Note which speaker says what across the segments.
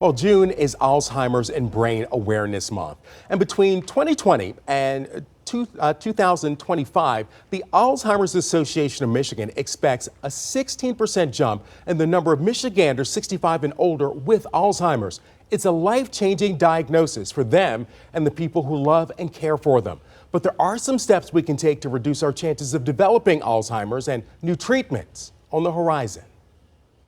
Speaker 1: Well, June is Alzheimer's and Brain Awareness Month. And between 2020 and 2025, the Alzheimer's Association of Michigan expects a 16% jump in the number of Michiganders 65 and older with Alzheimer's. It's a life-changing diagnosis for them and the people who love and care for them. But there are some steps we can take to reduce our chances of developing Alzheimer's, and new treatments on the horizon.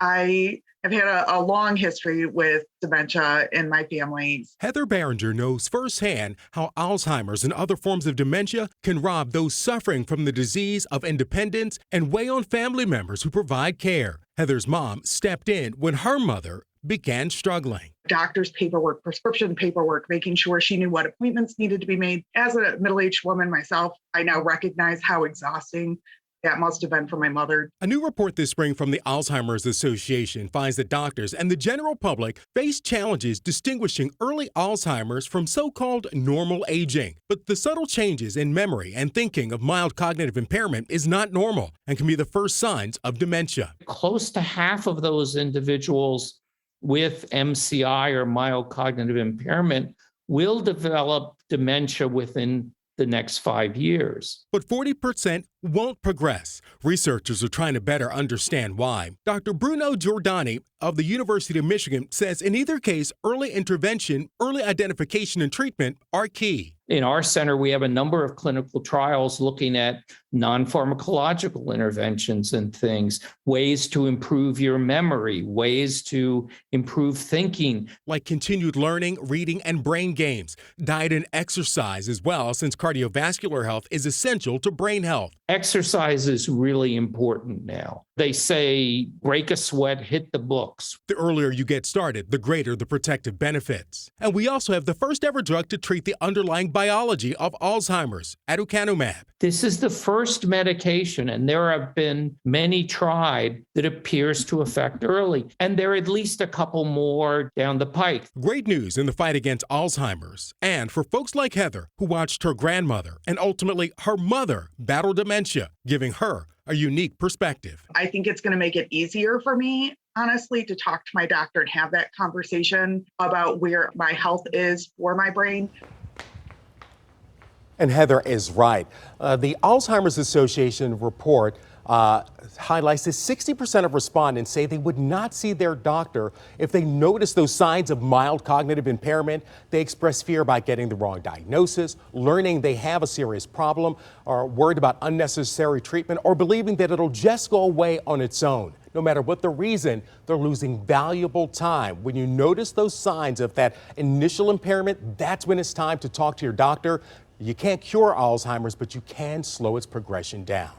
Speaker 2: I have had a long history with dementia in my family.
Speaker 1: Heather Barringer knows firsthand how Alzheimer's and other forms of dementia can rob those suffering from the disease of independence and weigh on family members who provide care. Heather's mom stepped in when her mother began struggling.
Speaker 2: Doctor's paperwork, prescription paperwork, making sure she knew what appointments needed to be made. As a middle-aged woman myself, I now recognize how exhausting that must have been for my mother.
Speaker 1: A new report this spring from the Alzheimer's Association finds that doctors and the general public face challenges distinguishing early Alzheimer's from so-called normal aging. But the subtle changes in memory and thinking of mild cognitive impairment is not normal and can be the first signs of dementia.
Speaker 3: Close to half of those individuals with MCI or mild cognitive impairment will develop dementia within the next 5 years.
Speaker 1: But 40% won't progress. Researchers are trying to better understand why. Dr. Bruno Giordani of the University of Michigan says in either case, early intervention, early identification, and treatment are key.
Speaker 3: In our center, we have a number of clinical trials looking at non-pharmacological interventions and things, ways to improve your memory, ways to improve thinking.
Speaker 1: Like continued learning, reading, and brain games, diet and exercise as well, since cardiovascular health is essential to brain health.
Speaker 3: Exercise is really important now. They say, break a sweat, hit the books.
Speaker 1: The earlier you get started, the greater the protective benefits. And we also have the first ever drug to treat the underlying biology of Alzheimer's, aducanumab.
Speaker 3: This is the first medication, and there have been many tried that appears to affect early. And there are at least a couple more down the pike.
Speaker 1: Great news in the fight against Alzheimer's. And for folks like Heather, who watched her grandmother and ultimately her mother battle dementia, giving her a unique perspective.
Speaker 2: I think it's going to make it easier for me, honestly, to talk to my doctor and have that conversation about where my health is for my brain.
Speaker 1: And Heather is right. The Alzheimer's Association report highlights that 60% of respondents say they would not see their doctor if they notice those signs of mild cognitive impairment. They express fear about getting the wrong diagnosis, learning they have a serious problem, or worried about unnecessary treatment, or believing that it'll just go away on its own. No matter what the reason, they're losing valuable time. When you notice those signs of that initial impairment, that's when it's time to talk to your doctor. You can't cure Alzheimer's, but you can slow its progression down.